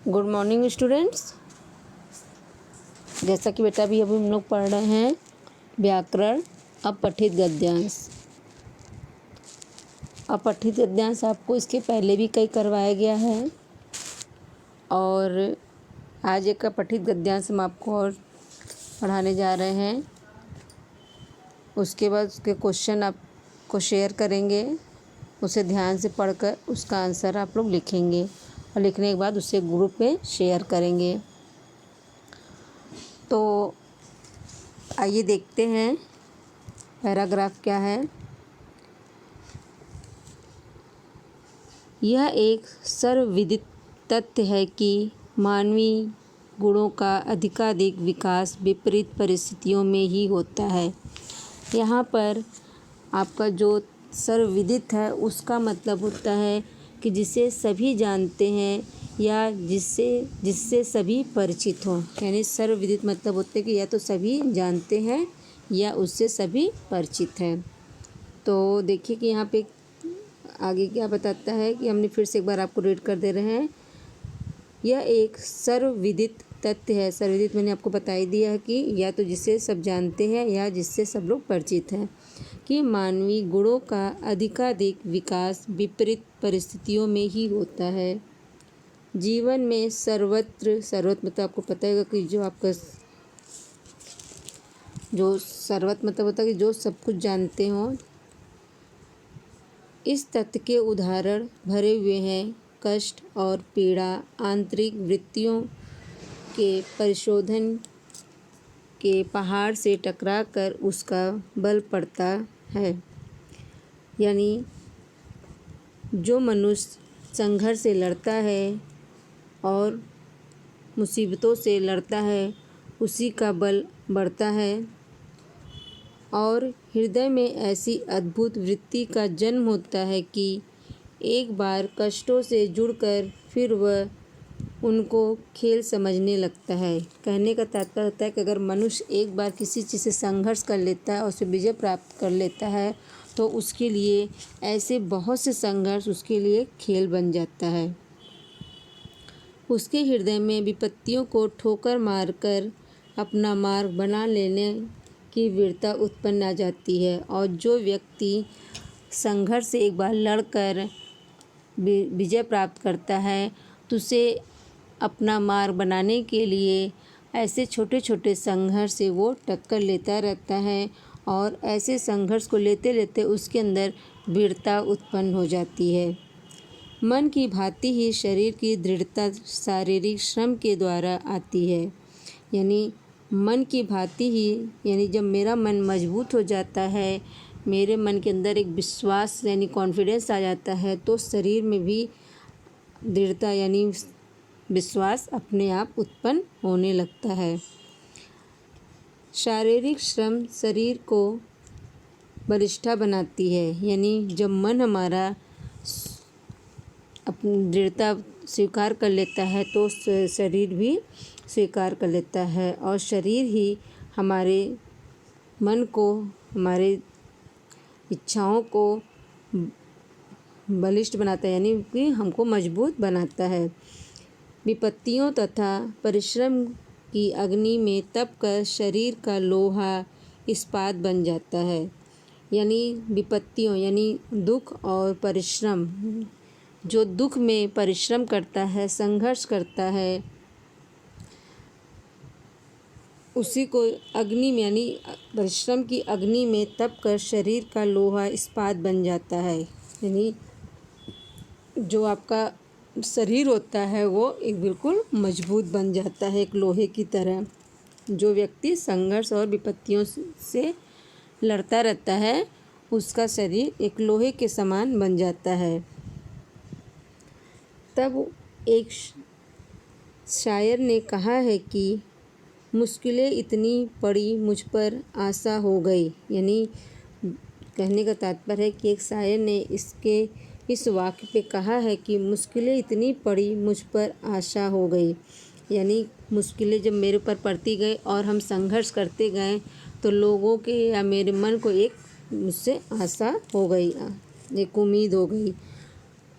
Good morning students. जैसा कि बेटा अभी हम लोग पढ़ रहे हैं व्याकरण अपठित गद्यांश। अपठित गद्यांश आपको इसके पहले भी कई करवाया गया है और आज एक अपठित गद्यांश हम आपको और पढ़ाने जा रहे हैं। उसके बाद उसके क्वेश्चन आपको शेयर करेंगे, उसे ध्यान से पढ़कर उसका आंसर आप लोग लिखेंगे और लिखने के बाद उसे ग्रुप में शेयर करेंगे। तो आइए देखते हैं पैराग्राफ क्या है। यह एक सर्वविदित तथ्य है कि मानवीय गुणों का अधिकाधिक विकास विपरीत परिस्थितियों में ही होता है। यहाँ पर आपका जो सर्वविदित है उसका मतलब होता है कि जिसे सभी जानते हैं या जिससे सभी परिचित हों। यानी सर्वविदित मतलब होता है कि या तो सभी जानते हैं या उससे सभी परिचित हैं। तो देखिए कि यहाँ पे आगे क्या बताता है कि हमने फिर से एक बार आपको रीड कर दे रहे हैं। यह एक सर्वविदित तथ्य है। सर्वविदित मैंने आपको बता ही दिया है कि या तो जिसे सब जानते हैं या जिससे सब लोग परिचित हैं कि मानवीय गुणों का अधिकाधिक विकास विपरीत परिस्थितियों में ही होता है। जीवन में सर्वत्र मतलब आपको पता होगा कि जो आपका जो सर्वत्र मतलब होता है कि जो सब कुछ जानते हों। इस तथ्य के उदाहरण भरे हुए हैं कष्ट और पीड़ा, आंतरिक वृत्तियों के परिशोधन के पहाड़ से टकराकर उसका बल पड़ता है। यानी जो मनुष्य संघर्ष से लड़ता है और मुसीबतों से लड़ता है उसी का बल बढ़ता है और हृदय में ऐसी अद्भुत वृत्ति का जन्म होता है कि एक बार कष्टों से जुड़कर फिर वह उनको खेल समझने लगता है। कहने का तात्पर्य होता है कि अगर मनुष्य एक बार किसी चीज़ से संघर्ष कर लेता है और उसे विजय प्राप्त कर लेता है तो उसके लिए ऐसे बहुत से संघर्ष उसके लिए खेल बन जाता है। उसके हृदय में विपत्तियों को ठोकर मारकर अपना मार्ग बना लेने की वीरता उत्पन्न आ जाती है और जो व्यक्ति संघर्ष से एक बार लड़कर विजय प्राप्त करता है तो उसे अपना मार्ग बनाने के लिए ऐसे छोटे छोटे संघर्ष से वो टक्कर लेता रहता है और ऐसे संघर्ष को लेते लेते उसके अंदर वीरता उत्पन्न हो जाती है। मन की भांति ही शरीर की दृढ़ता शारीरिक श्रम के द्वारा आती है। यानी मन की भांति ही यानी जब मेरा मन मजबूत हो जाता है, मेरे मन के अंदर एक विश्वास यानी कॉन्फिडेंस आ जाता है तो शरीर में भी दृढ़ता यानी विश्वास अपने आप उत्पन्न होने लगता है। शारीरिक श्रम शरीर को बलिष्ठ बनाती है। यानी जब मन हमारा अपनी दृढ़ता स्वीकार कर लेता है तो शरीर भी स्वीकार कर लेता है और शरीर ही हमारे मन को, हमारे इच्छाओं को बलिष्ठ बनाता है यानी कि हमको मजबूत बनाता है। विपत्तियों तथा परिश्रम की अग्नि में तपकर शरीर का लोहा इस्पात बन जाता है। यानी विपत्तियों यानी दुख और परिश्रम, जो दुख में परिश्रम करता है, संघर्ष करता है, उसी को अग्नि में यानी परिश्रम की अग्नि में तपकर शरीर का लोहा इस्पात बन जाता है। यानी जो आपका शरीर होता है वो एक बिल्कुल मजबूत बन जाता है, एक लोहे की तरह। जो व्यक्ति संघर्ष और विपत्तियों से लड़ता रहता है उसका शरीर एक लोहे के समान बन जाता है। तब एक शायर ने कहा है कि मुश्किलें इतनी पड़ी मुझ पर आशा हो गई। यानी कहने का तात्पर्य है कि एक शायर ने इस वाक्य पे कहा है कि मुश्किलें इतनी पड़ी मुझ पर आशा हो गई। यानी मुश्किलें जब मेरे ऊपर पड़ती गई और हम संघर्ष करते गए तो लोगों के या मेरे मन को एक मुझसे आशा हो गई, एक उम्मीद हो गई।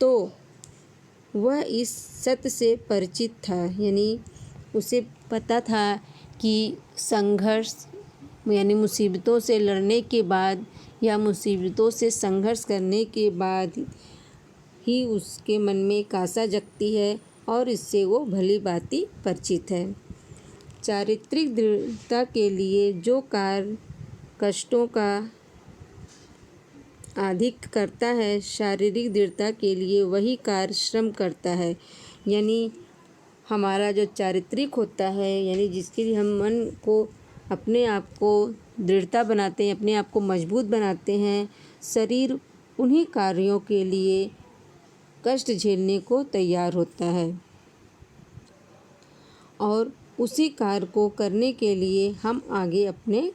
तो वह इस सत्य से परिचित था, यानी उसे पता था कि संघर्ष यानी मुसीबतों से लड़ने के बाद या मुसीबतों से संघर्ष करने के बाद ही उसके मन में एक आशा जगती है और इससे वो भली भांति परिचित है। चारित्रिक दृढ़ता के लिए जो कार्य कष्टों का अधिक करता है, शारीरिक दृढ़ता के लिए वही कार्य श्रम करता है। यानी हमारा जो चारित्रिक होता है, यानी जिसके लिए हम मन को अपने आप को दृढ़ता बनाते हैं, अपने आप को मजबूत बनाते हैं, शरीर उन्हीं कार्यों के लिए कष्ट झेलने को तैयार होता है और उसी कार्य को करने के लिए हम आगे अपने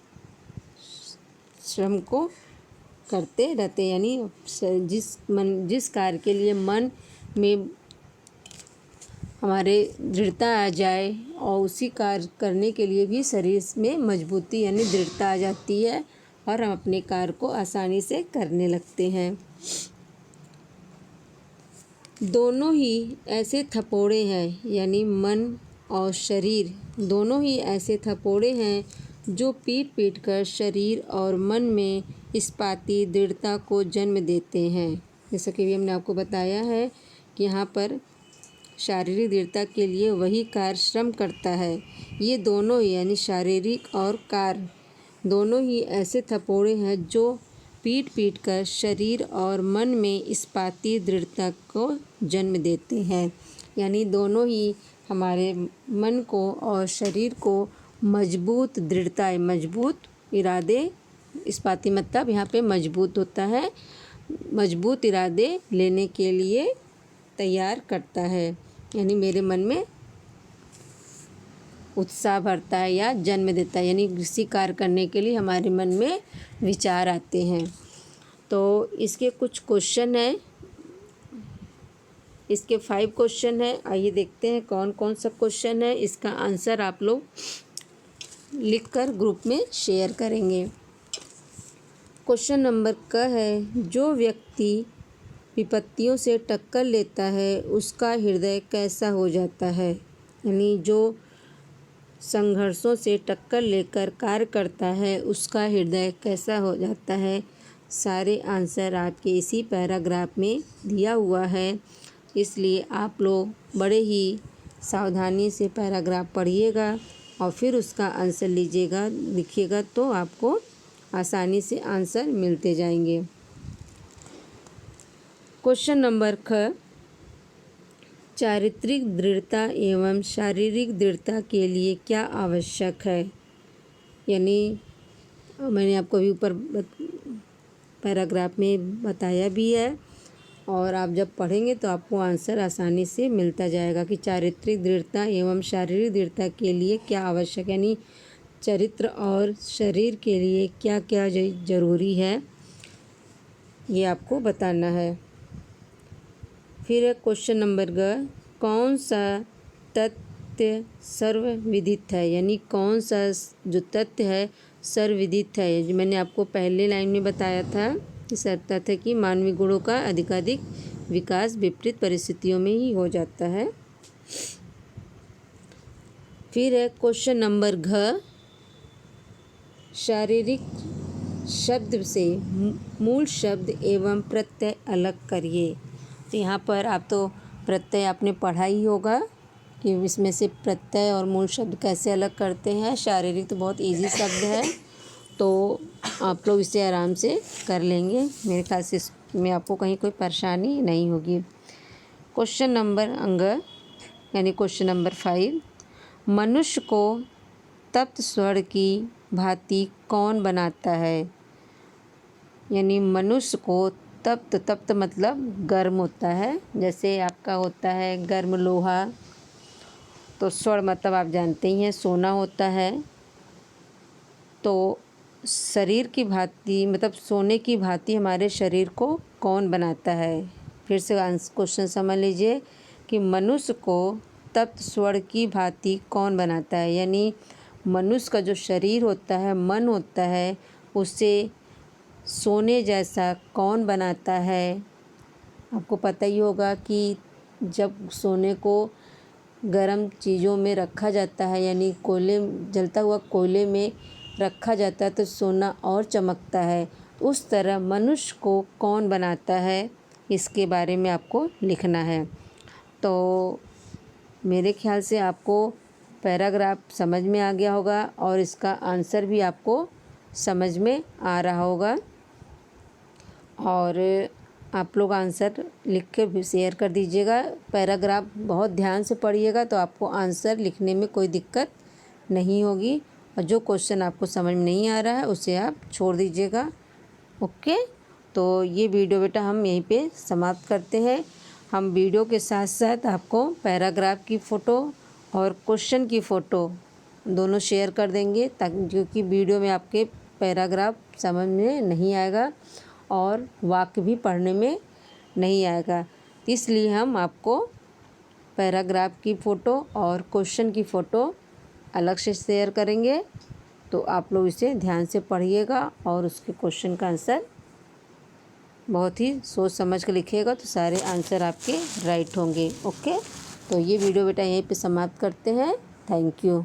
श्रम को करते रहते हैं। यानी जिस कार्य के लिए मन में हमारे दृढ़ता आ जाए और उसी कार्य करने के लिए भी शरीर में मजबूती यानी दृढ़ता आ जाती है और हम अपने कार्य को आसानी से करने लगते हैं। दोनों ही ऐसे थपोड़े हैं, यानी मन और शरीर दोनों ही ऐसे थपोड़े हैं जो पीट पीट कर शरीर और मन में इस्पाती दृढ़ता को जन्म देते हैं। जैसा कि भी हमने आपको बताया है कि यहाँ पर शारीरिक दृढ़ता के लिए वही कार्य श्रम करता है। ये दोनों यानी शारीरिक और कार्य दोनों ही ऐसे थपोड़े हैं जो पीट पीट कर शरीर और मन में इस्पाती दृढ़ता को जन्म देते हैं। यानी दोनों ही हमारे मन को और शरीर को मजबूत दृढ़ता, मजबूत इरादे, इस्पाती मतलब यहाँ पे मजबूत होता है, मजबूत इरादे लेने के लिए तैयार करता है। यानी मेरे मन में उत्साह भरता है या जन्म देता है, यानी किसी कार्य करने के लिए हमारे मन में विचार आते हैं। तो इसके कुछ क्वेश्चन हैं, इसके 5 क्वेश्चन हैं। आइए देखते हैं कौन कौन सा क्वेश्चन है। इसका आंसर आप लोग लिखकर ग्रुप में शेयर करेंगे। क्वेश्चन नंबर क है, जो व्यक्ति विपत्तियों से टक्कर लेता है उसका हृदय कैसा हो जाता है। यानी जो संघर्षों से टक्कर लेकर कार्य करता है उसका हृदय कैसा हो जाता है। सारे आंसर आपके इसी पैराग्राफ में दिया हुआ है, इसलिए आप लोग बड़े ही सावधानी से पैराग्राफ पढ़िएगा और फिर उसका आंसर लीजिएगा, लिखिएगा, तो आपको आसानी से आंसर मिलते जाएंगे। क्वेश्चन नंबर ख, चारित्रिक दृढ़ता एवं शारीरिक दृढ़ता के लिए क्या आवश्यक है। यानी मैंने आपको अभी ऊपर पैराग्राफ में बताया भी है और आप जब पढ़ेंगे तो आपको आंसर आसानी से मिलता जाएगा कि चारित्रिक दृढ़ता एवं शारीरिक दृढ़ता के लिए क्या आवश्यक, यानी चरित्र और शरीर के लिए क्या क्या ज़रूरी है, ये आपको बताना है। फिर क्वेश्चन नंबर ग, कौन सा तथ्य सर्वविदित है। यानी कौन सा जो तथ्य है सर्वविदित है। जो मैंने आपको पहले लाइन में बताया था कि तथ्य है कि मानवीय गुणों का अधिकाधिक विकास विपरीत परिस्थितियों में ही हो जाता है। फिर है क्वेश्चन नंबर घ, शारीरिक शब्द से मूल शब्द एवं प्रत्यय अलग करिए। तो यहाँ पर आप तो प्रत्यय आपने पढ़ा ही होगा कि इसमें से प्रत्यय और मूल शब्द कैसे अलग करते हैं। शारीरिक तो बहुत इजी शब्द है, तो आप लोग इसे आराम से कर लेंगे। मेरे ख्याल से इसमें आपको कहीं कोई परेशानी नहीं होगी। क्वेश्चन नंबर अंग यानी क्वेश्चन नंबर 5, मनुष्य को तप्त स्वर्ण की भांति कौन बनाता है। यानी मनुष्य को तप्त मतलब गर्म होता है, जैसे आपका होता है गर्म लोहा, तो स्वर्ण मतलब आप जानते ही हैं सोना होता है। तो शरीर की भांति मतलब सोने की भांति हमारे शरीर को कौन बनाता है। फिर से क्वेश्चन समझ लीजिए कि मनुष्य को तप्त स्वर्ण की भांति कौन बनाता है। यानी मनुष्य का जो शरीर होता है, मन होता है, उसे सोने जैसा कौन बनाता है। आपको पता ही होगा कि जब सोने को गर्म चीज़ों में रखा जाता है, यानी कोयले, जलता हुआ कोयले में रखा जाता है तो सोना और चमकता है, उस तरह मनुष्य को कौन बनाता है, इसके बारे में आपको लिखना है। तो मेरे ख्याल से आपको पैराग्राफ समझ में आ गया होगा और इसका आंसर भी आपको समझ में आ रहा होगा। और आप लोग आंसर लिख के भी शेयर कर दीजिएगा। पैराग्राफ बहुत ध्यान से पढ़िएगा तो आपको आंसर लिखने में कोई दिक्कत नहीं होगी, और जो क्वेश्चन आपको समझ में नहीं आ रहा है उसे आप छोड़ दीजिएगा। ओके, तो ये वीडियो बेटा हम यहीं पे समाप्त करते हैं। हम वीडियो के साथ साथ आपको पैराग्राफ की फ़ोटो और क्वेश्चन की फ़ोटो दोनों शेयर कर देंगे, ताकि क्योंकि वीडियो में आपके पैराग्राफ समझ में नहीं आएगा और वाक्य भी पढ़ने में नहीं आएगा, इसलिए हम आपको पैराग्राफ की फ़ोटो और क्वेश्चन की फ़ोटो अलग से शेयर करेंगे। तो आप लोग इसे ध्यान से पढ़िएगा और उसके क्वेश्चन का आंसर बहुत ही सोच समझ कर लिखिएगा, तो सारे आंसर आपके राइट होंगे। ओके, तो ये वीडियो बेटा यहीं पे समाप्त करते हैं। Thank you.